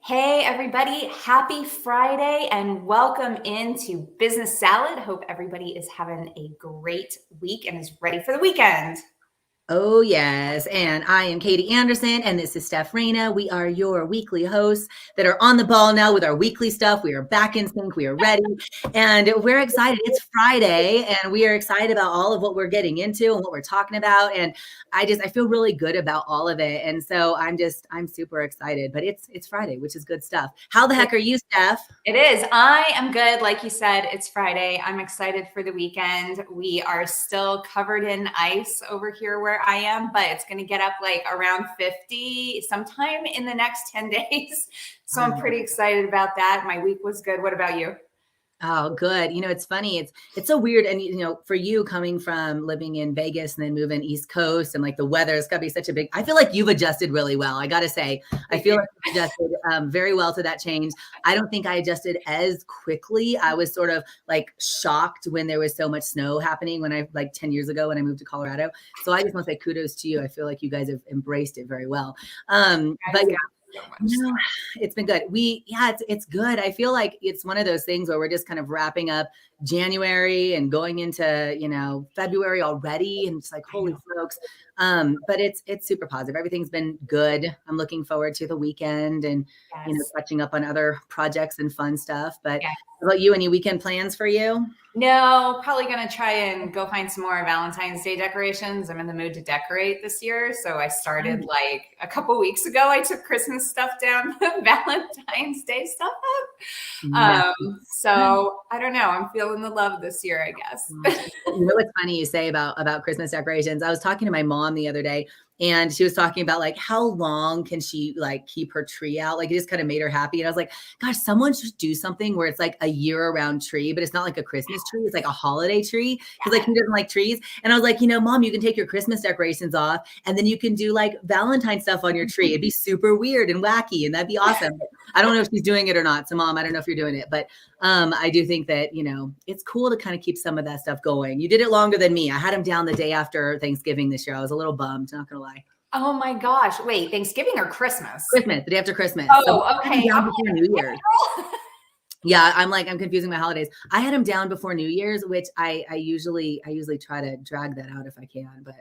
Hey, everybody. Happy Friday and welcome into Business Salad. Hope everybody is having a great week and is ready for the weekend. Oh, yes. And I am Katie Anderson, and this is Steph Reyna. We are your weekly hosts that are on the ball now with our weekly stuff. We are back in sync. We are ready. And we're excited. It's Friday, and we are excited about all of what we're getting into and what we're talking about. And I feel really good about all of it. And so I'm super excited. But it's Friday, which is good stuff. How the heck are you, Steph? It is. I am good. Like you said, it's Friday. I'm excited for the weekend. We are still covered in ice over here where I am, but it's going to get up like around 50 sometime in the next 10 days. So I'm pretty excited about that. My week was good. What about you? Oh, good. It's funny. It's so weird. And, for you coming from living in Vegas and then moving East Coast and like the weather, it's got to be such a big, I feel like you've adjusted really well. I got to say, I feel like you adjusted very well to that change. I don't think I adjusted as quickly. I was sort of like shocked when there was so much snow happening like 10 years ago when I moved to Colorado. So I just want to say kudos to you. I feel like you guys have embraced it very well. But yeah. No, it's been good. It's good. I feel like it's one of those things where we're just kind of wrapping up January and going into, February already. And it's like, holy smokes. But it's super positive. Everything's been good. I'm looking forward to the weekend and, catching up on other projects and fun stuff. But how about you? Any weekend plans for you? No, probably going to try and go find some more Valentine's Day decorations. I'm in the mood to decorate this year. So I started like a couple weeks ago. I took Christmas stuff down, Valentine's Day stuff up. So I don't know. I'm feeling the love this year, I guess. What's funny you say about Christmas decorations? I was talking to my mom the other day, and she was talking about like how long can she like keep her tree out? Like it just kind of made her happy. And I was like, gosh, someone should do something where it's like a year-round tree, but it's not like a Christmas tree. It's like a holiday tree. Because like who doesn't like trees? And I was like, Mom, you can take your Christmas decorations off, and then you can do like Valentine stuff on your tree. It'd be super weird and wacky, and that'd be awesome. But I don't know if she's doing it or not. So, Mom, I don't know if you're doing it, but I do think that it's cool to kind of keep some of that stuff going. You did it longer than me. I had him down the day after Thanksgiving this year. I was a little bummed, not gonna lie. Oh my gosh. Wait, Thanksgiving or Christmas? Christmas, the day after Christmas. Oh, so okay. Down before New Year's. Yeah, I'm confusing my holidays. I had him down before New Year's, which I usually try to drag that out if I can, but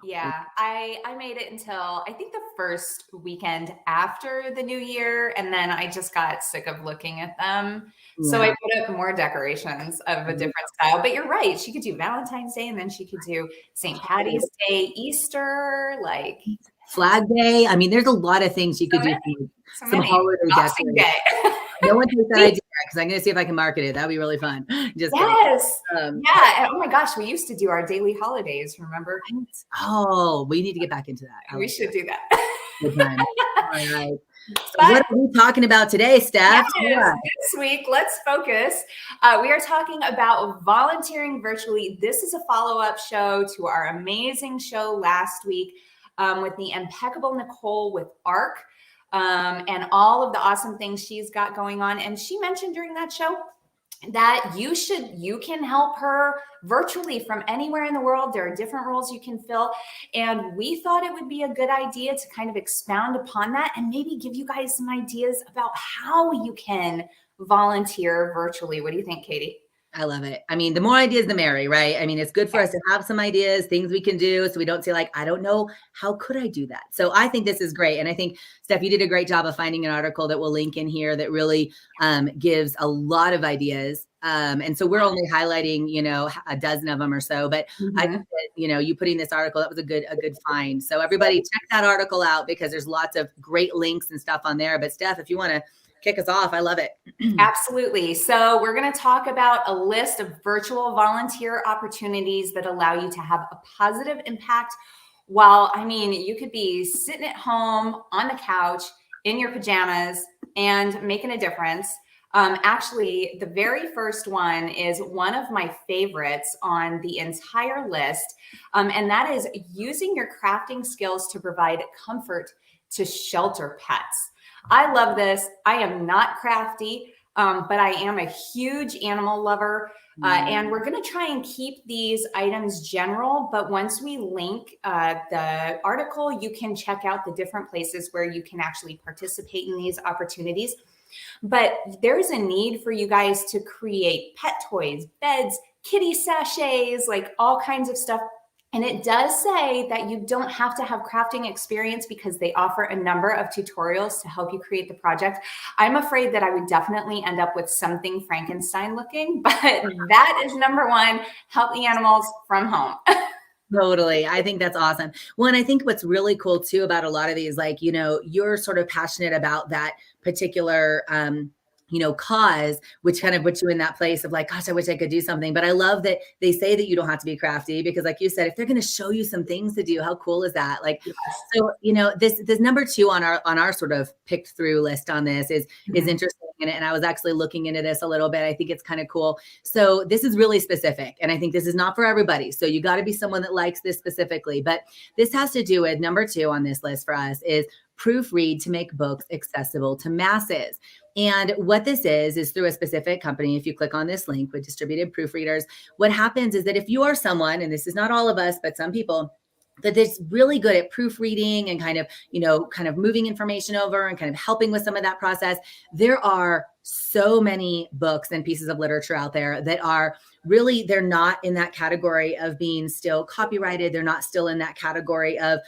Yeah, I made it until I think the first weekend after the new year, and then I just got sick of looking at them. So I put up more decorations of a different style. But you're right, she could do Valentine's Day, and then she could do St. Patty's Day, Easter, like Flag Day. I mean, there's a lot of things you could do. Some holiday decorations. No one takes that idea because I'm going to see if I can market it. That'd be really fun. Just yes. Yeah. Oh my gosh, we used to do our daily holidays. Remember? Oh, we need to get back into that. We should do that. Good time. All right. So what are we talking about today, Steph? This week, let's focus. We are talking about volunteering virtually. This is a follow-up show to our amazing show last week with the impeccable Nicole with ARC. And all of the awesome things she's got going on. And she mentioned during that show that you can help her virtually from anywhere in the world. There are different roles you can fill. And we thought it would be a good idea to kind of expound upon that and maybe give you guys some ideas about how you can volunteer virtually. What do you think, Katie? I love it. I mean, the more ideas, the merry, right? I mean, it's good for us to have some ideas, things we can do so we don't say like, I don't know, how could I do that? So I think this is great. And I think, Steph, you did a great job of finding an article that we'll link in here that really gives a lot of ideas. And so we're only highlighting, a dozen of them or so, but I think that, you putting this article, that was a good find. So everybody check that article out because there's lots of great links and stuff on there. But Steph, if you want to kick us off. I love it. Absolutely. So we're going to talk about a list of virtual volunteer opportunities that allow you to have a positive impact. You could be sitting at home on the couch in your pajamas and making a difference. Actually, the very first one is one of my favorites on the entire list. And that is using your crafting skills to provide comfort to shelter pets. I love this. I am not crafty, but I am a huge animal lover. And we're going to try and keep these items general, but once we link the article, you can check out the different places where you can actually participate in these opportunities. But there's a need for you guys to create pet toys, beds, kitty sachets, like all kinds of stuff. And it does say that you don't have to have crafting experience because they offer a number of tutorials to help you create the project. I'm afraid that I would definitely end up with something Frankenstein looking, but that is number one, help the animals from home. Totally. I think that's awesome. Well, and I think what's really cool too about a lot of these, like, you know, you're sort of passionate about that particular, you know, cause, which kind of puts you in that place of like, gosh, I wish I could do something. But I love that they say that you don't have to be crafty because like you said, if they're going to show you some things to do, how cool is that? Like, yes. So, you know, this number 2 on our sort of picked through list on this is interesting. And I was actually looking into this a little bit. I think it's kind of cool. So this is really specific. And I think this is not for everybody. So you got to be someone that likes this specifically, but this has to do with number 2 on this list for us is proofread to make books accessible to masses. And what this is through a specific company. If you click on this link with distributed proofreaders, what happens is that if you are someone, and this is not all of us, but some people, that is really good at proofreading and kind of, you know, kind of moving information over and kind of helping with some of that process. There are so many books and pieces of literature out there that are really, they're not in that category of being still copyrighted. They're not still in that category of,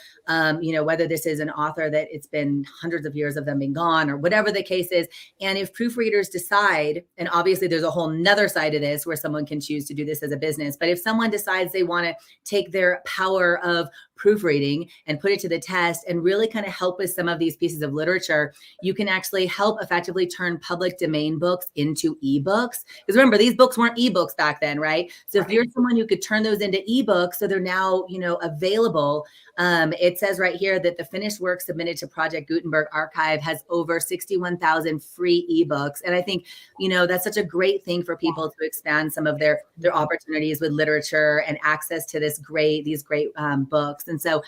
you know, whether this is an author that it's been hundreds of years of them being gone or whatever the case is. And if proofreaders decide, and obviously there's a whole nother side of this where someone can choose to do this as a business, but if someone decides they want to take their power of proofreading and put it to the test and really kind of help with some of these pieces of literature, you can actually help effectively turn public domain books into ebooks. Because remember, these books weren't ebooks back then, right? So if you're someone who could turn those into ebooks, so they're now, you know, available. It says right here that the finished work submitted to Project Gutenberg Archive has over 61,000 free ebooks. And I think, you know, that's such a great thing for people to expand some of their opportunities with literature and access to these great books. And so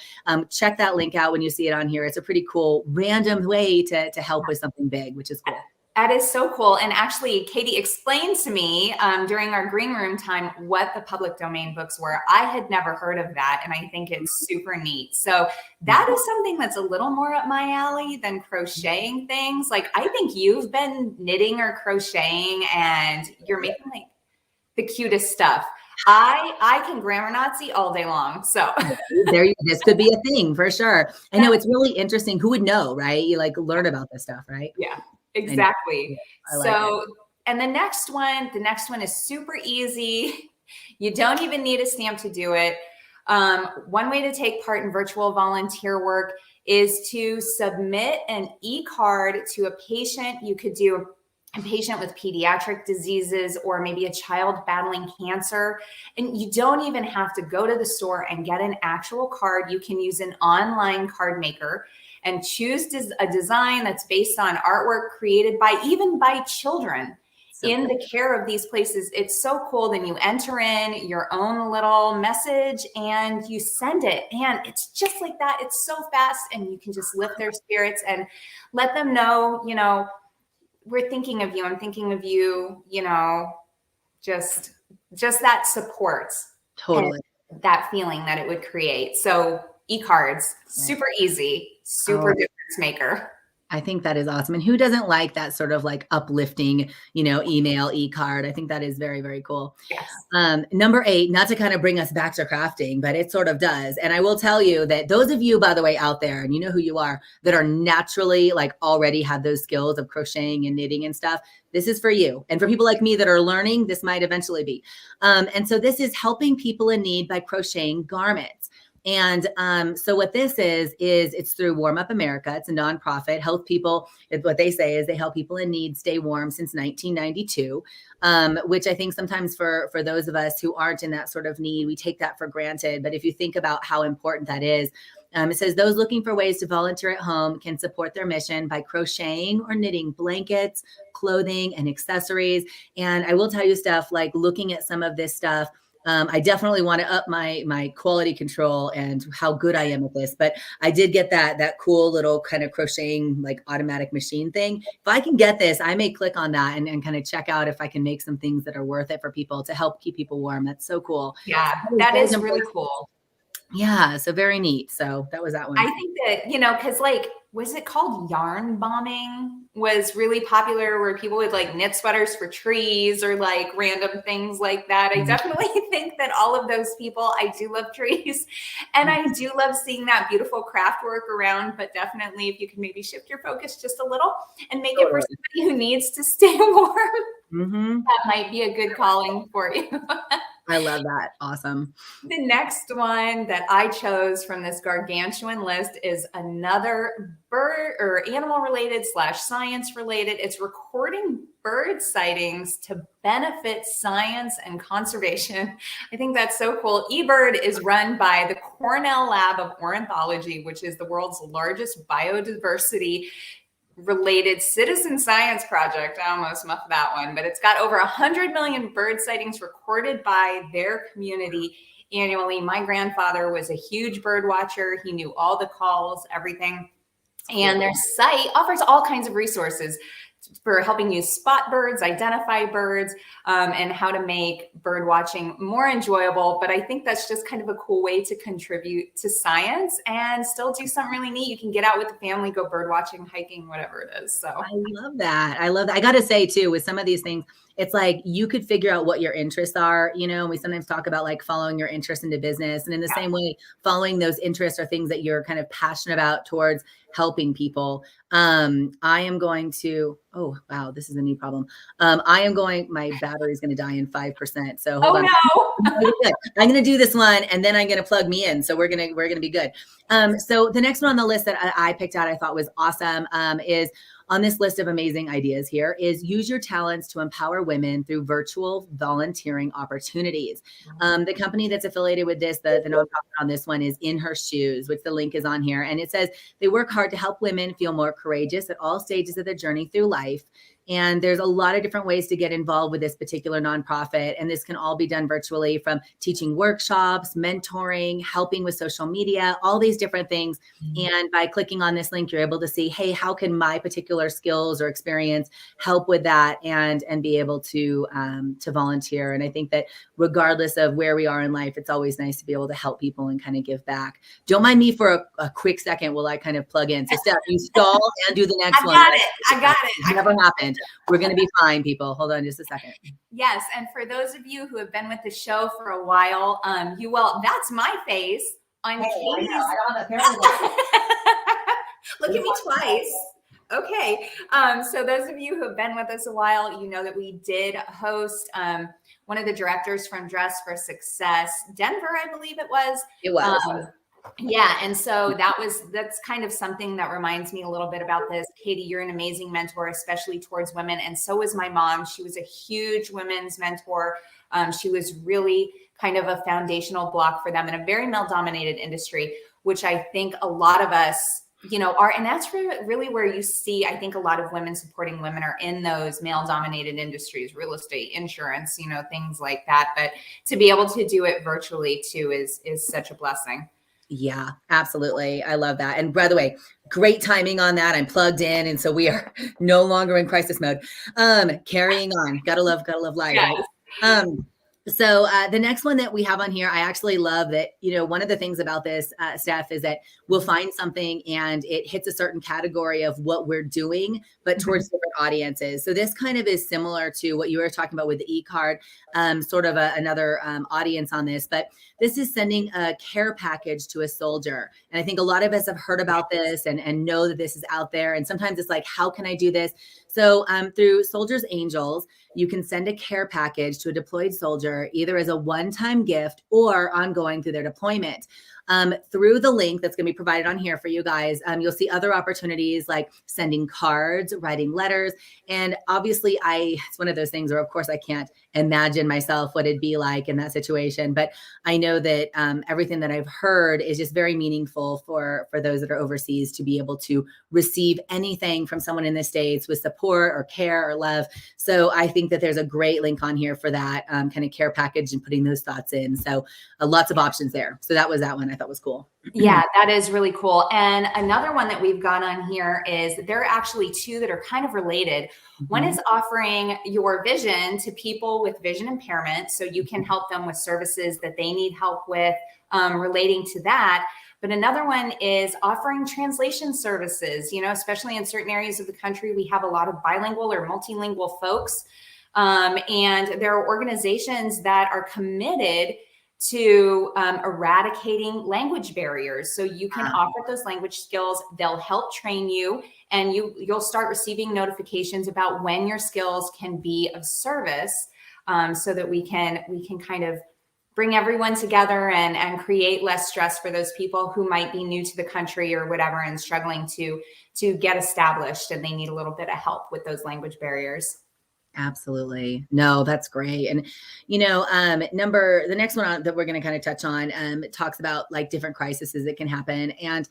check that link out when you see it on here. It's a pretty cool random way to help with something big, which is cool. That is so cool. And actually, Katie explained to me during our green room time what the public domain books were. I had never heard of that, and I think it's super neat. So that is something that's a little more up my alley than crocheting things. Like, I think you've been knitting or crocheting, and you're making like the cutest stuff. I can grammar Nazi all day long. So this could be a thing for sure. I know it's really interesting. Who would know, right? You like learn about this stuff, right? Yeah. Exactly. Like so, and the next one is super easy. You don't even need a stamp to do it. One way to take part in virtual volunteer work is to submit an eCard to a patient. You could do a patient with pediatric diseases or maybe a child battling cancer. And you don't even have to go to the store and get an actual card. You can use an online card maker and choose a design that's based on artwork created by children in the care of these places. It's so cool. Then you enter in your own little message and you send it. And it's just like that. It's so fast, and you can just lift their spirits and let them know, you know, we're thinking of you. I'm thinking of you, you know, just that support. Totally. That feeling that it would create. So eCards, super easy, super difference maker. I think that is awesome. And who doesn't like that sort of like uplifting, you know, email e-card? I think that is very, very cool. Yes. Number 8, not to kind of bring us back to crafting, but it sort of does. And I will tell you that those of you, by the way, out there, and you know who you are, that are naturally like already have those skills of crocheting and knitting and stuff, this is for you. And for people like me that are learning, this might eventually be. And so this is helping people in need by crocheting garments. And so what this is it's through Warm Up America. It's a nonprofit. Help people, what they say is they help people in need stay warm since 1992, which I think sometimes for those of us who aren't in that sort of need, we take that for granted. But if you think about how important that is, it says those looking for ways to volunteer at home can support their mission by crocheting or knitting blankets, clothing, and accessories. And I will tell you, Steph, like looking at some of this stuff, I definitely want to up my quality control and how good I am at this. But I did get that cool little kind of crocheting like automatic machine thing. If I can get this, I may click on that and kind of check out if I can make some things that are worth it for people to help keep people warm. That's so cool. Yeah, that is really cool. Yeah, so very neat. So that was that one. I think that, because like, was it called yarn bombing was really popular where people would like knit sweaters for trees or like random things like that. I definitely think that all of those people, I do love trees and I do love seeing that beautiful craft work around, but definitely if you can maybe shift your focus just a little and make it for somebody who needs to stay warm, that might be a good calling for you. I love that. Awesome. The next one that I chose from this gargantuan list is another bird or animal related / science related. It's recording bird sightings to benefit science and conservation. I think that's so cool. Ebird is run by the Cornell Lab of Ornithology, which is the world's largest biodiversity related citizen science project. I almost muffed that one, but it's got over 100 million bird sightings recorded by their community annually. My grandfather was a huge bird watcher. He knew all the calls, everything. And their site offers all kinds of resources for helping you spot birds, identify birds, and how to make bird watching more enjoyable. But I think that's just kind of a cool way to contribute to science and still do something really neat. You can get out with the family, go bird watching, hiking, whatever it is. So I love that. I love that. I got to say too, with some of these things, it's like you could figure out what your interests are. We sometimes talk about like following your interest into business. And in the same way, following those interests are things that you're kind of passionate about towards helping people. I am going to, oh, wow, this is a new problem. My battery is going to die in 5%. So hold on. No. I'm going to do this one and then I'm going to plug me in. So we're going to be good. So the next one on the list that I picked out, I thought was awesome, is on this list of amazing ideas here is use your talents to empower women through virtual volunteering opportunities. The company that's affiliated with this, the nonprofit on this one is In Her Shoes, which the link is on here. And it says they work hard to help women feel more courageous at all stages of their journey through life. And there's a lot of different ways to get involved with this particular nonprofit. And this can all be done virtually, from teaching workshops, mentoring, helping with social media, all these different things. And by clicking on this link, you're able to see, hey, how can my particular skills or experience help with that and be able to volunteer. And I think that regardless of where we are in life, it's always nice to be able to help people and kind of give back. Don't mind me for a quick second while I kind of plug in. So Steph, you stall and do the next one. I got it. It never happened. We're going to be fine, people. Hold on just a second. Yes. And for those of you who have been with the show for a while, you will, that's my face on Katie's. Look at me twice. Okay. So those of you who have been with us a while, you know that we did host one of the directors from Dress for Success, Denver, I believe it was. It was. Yeah. And so that's kind of something that reminds me a little bit about this. Katie, you're an amazing mentor, especially towards women. And so was my mom. She was a huge women's mentor. She was really kind of a foundational block for them in a very male-dominated industry, which I think a lot of us, are, and that's really where you see, I think a lot of women supporting women are in those male-dominated industries, real estate, insurance, things like that. But to be able to do it virtually too is such a blessing. Yeah, absolutely. I love that. And by the way, great timing on that. I'm plugged in. And so we are no longer in crisis mode. Carrying on. Gotta love life. Yes. Right? So the next one that we have on here, I actually love that, one of the things about this, Steph, is that we'll find something and it hits a certain category of what we're doing, but towards different audiences. So this kind of is similar to what you were talking about with the eCard, sort of another audience on this, but this is sending a care package to a soldier. And I think a lot of us have heard about this and know that this is out there. And sometimes it's like, how can I do this? So through Soldiers Angels, you can send a care package to a deployed soldier, either as a one-time gift or ongoing through their deployment. through the link that's going to be provided on here for you guys. You'll see other opportunities like sending cards, writing letters. And obviously it's one of those things where of course I can't imagine myself what it'd be like in that situation. But I know that everything that I've heard is just very meaningful for those that are overseas to be able to receive anything from someone in the States with support or care or love. So I think that there's a great link on here for that kind of care package and putting those thoughts in. So lots of options there. So that was that one I thought was cool. Yeah, that is really cool. And another one that we've got on here is there are actually two that are kind of related. One is offering your vision to people with vision impairment, so you can help them with services that they need help with relating to that. But another one is offering translation services, especially in certain areas of the country, we have a lot of bilingual or multilingual folks. And there are organizations that are committed to eradicating language barriers. So you can offer those language skills. They'll help train you, and you'll start receiving notifications about when your skills can be of service, so that we can kind of bring everyone together and create less stress for those people who might be new to the country or whatever and struggling to get established, and they need a little bit of help with those language barriers. Absolutely. No, that's great. And, the next one that we're going to kind of touch on, talks about like different crises that can happen. And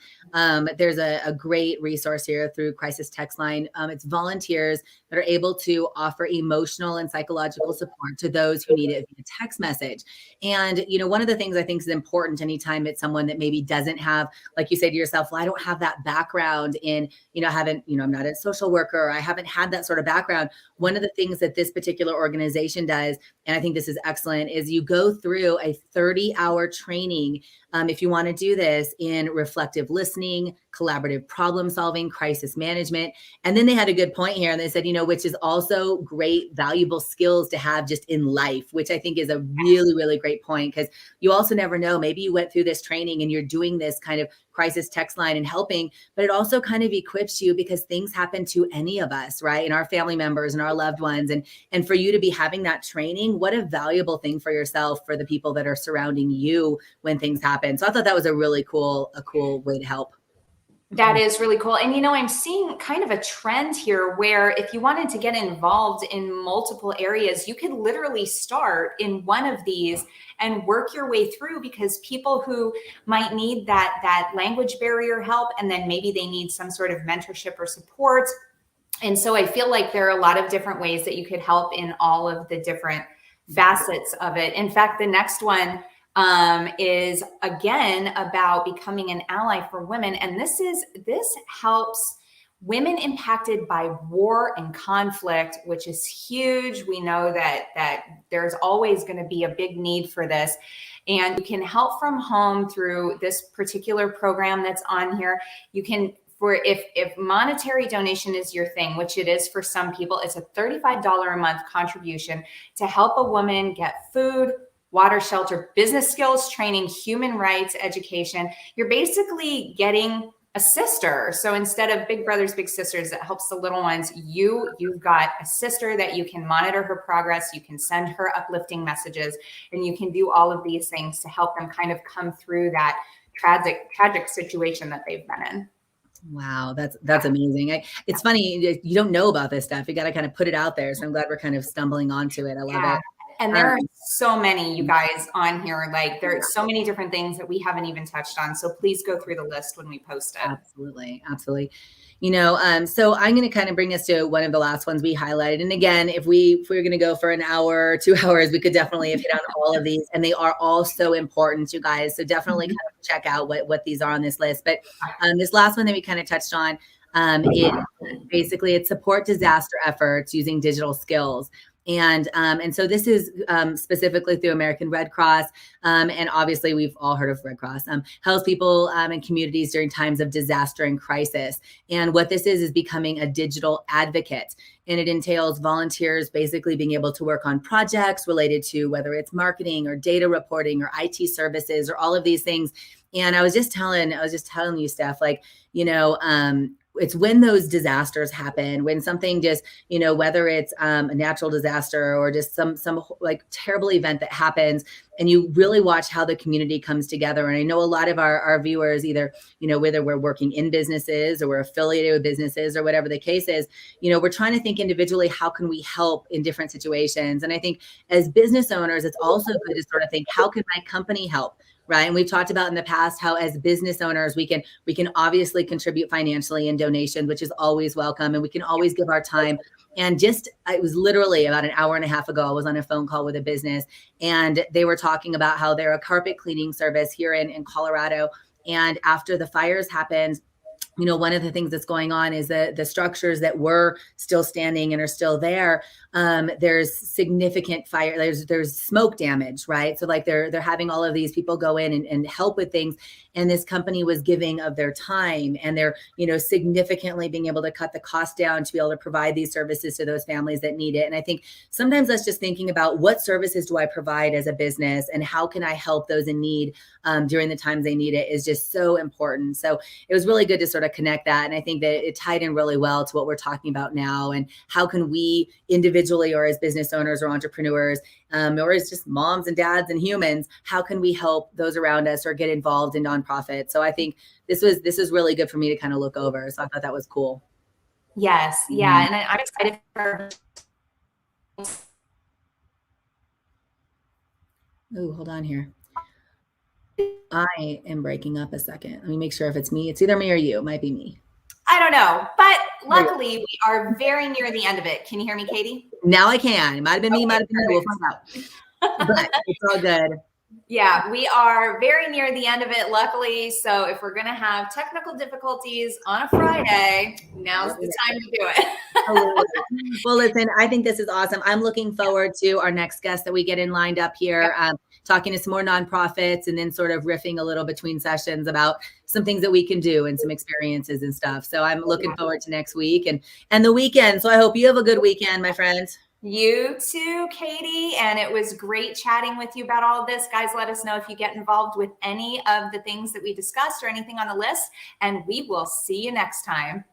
there's a great resource here through Crisis Text Line. It's volunteers that are able to offer emotional and psychological support to those who need it via text message. And, one of the things I think is important anytime it's someone that maybe doesn't have, like you say to yourself, well, I don't have that background in, I'm not a social worker, or I haven't had that sort of background. One of the things that this particular organization does, and I think this is excellent, is you go through a 30-hour training, if you want to do this, in reflective listening, collaborative problem solving, crisis management. And then they had a good point here, and they said, which is also great, valuable skills to have just in life, which I think is a really, really great point, because you also never know, maybe you went through this training and you're doing this kind of crisis text line and helping, but it also kind of equips you because things happen to any of us, right? And our family members and our loved ones. And for you to be having that training, what a valuable thing for yourself, for the people that are surrounding you when things happen. So I thought that was a really cool way to help. That is really cool. And, I'm seeing kind of a trend here where if you wanted to get involved in multiple areas, you could literally start in one of these and work your way through, because people who might need that language barrier help, and then maybe they need some sort of mentorship or support. And so I feel like there are a lot of different ways that you could help in all of the different facets of it. In fact, the next one is again about becoming an ally for women. And this helps women impacted by war and conflict, which is huge. We know that there's always going to be a big need for this. And you can help from home through this particular program that's on here. You can, if monetary donation is your thing, which it is for some people, it's a $35 a month contribution to help a woman get food, water, shelter, business skills training, human rights education. You're basically getting a sister. So instead of big brothers, big sisters that helps the little ones, you've got a sister that you can monitor her progress. You can send her uplifting messages, and you can do all of these things to help them kind of come through that tragic situation that they've been in. Wow, that's amazing. It's funny, you don't know about this stuff. You got to kind of put it out there. So I'm glad we're kind of stumbling onto it. I love it. And there are so many, you guys, on here. Like, there are so many different things that we haven't even touched on. So please go through the list when we post it. Absolutely. So I'm going to kind of bring us to one of the last ones we highlighted. And again, if we were going to go for an hour, 2 hours, we could definitely have hit on all of these, and they are all so important, you guys. So definitely kind of check out what these are on this list. But this last one that we kind of touched on, it's support disaster efforts using digital skills. And so this is specifically through American Red Cross. And obviously we've all heard of Red Cross, helps people and communities during times of disaster and crisis. And what this is becoming a digital advocate. And it entails volunteers basically being able to work on projects related to whether it's marketing or data reporting or IT services or all of these things. And I was just telling you, Steph, it's when those disasters happen, when something just, whether it's a natural disaster or just some like terrible event that happens, and you really watch how the community comes together. And I know a lot of our viewers, either, whether we're working in businesses or we're affiliated with businesses or whatever the case is, we're trying to think individually, how can we help in different situations? And I think as business owners, it's also good to sort of think, how can my company help? Right. And we've talked about in the past how as business owners, we can obviously contribute financially in donations, which is always welcome. And we can always give our time. And it was literally about an hour and a half ago, I was on a phone call with a business, and they were talking about how they're a carpet cleaning service here in Colorado. And after the fires happened, one of the things that's going on is that the structures that were still standing and are still there, there's significant fire, there's smoke damage, right? So like they're having all of these people go in and help with things. And this company was giving of their time, and they're, significantly being able to cut the cost down to be able to provide these services to those families that need it. And I think sometimes that's just thinking about, what services do I provide as a business, and how can I help those in need during the times they need it, is just so important. So it was really good to sort of connect that. And I think that it tied in really well to what we're talking about now, and how can we individually, or as business owners or entrepreneurs, or as just moms and dads and humans, how can we help those around us or get involved in nonprofits? So I think this was really good for me to kind of look over. So I thought that was cool. Yes. Yeah. And I'm excited for. Oh, hold on here. I am breaking up a second. Let me make sure if it's me. It's either me or you. It might be me. I don't know, but luckily we are very near the end of it. Can you hear me, Katie? Now I can. It might have been me, might have been you. We'll find out. But it's all good. Yeah, we are very near the end of it, luckily. So if we're going to have technical difficulties on a Friday, now's the time to do it. Well, listen, I think this is awesome. I'm looking forward to our next guest that we get in lined up here, talking to some more nonprofits, and then sort of riffing a little between sessions about some things that we can do and some experiences and stuff. So I'm looking forward to next week and the weekend. So I hope you have a good weekend, my friend. You too, Katie. And it was great chatting with you about all of this. Guys, let us know if you get involved with any of the things that we discussed or anything on the list, and we will see you next time.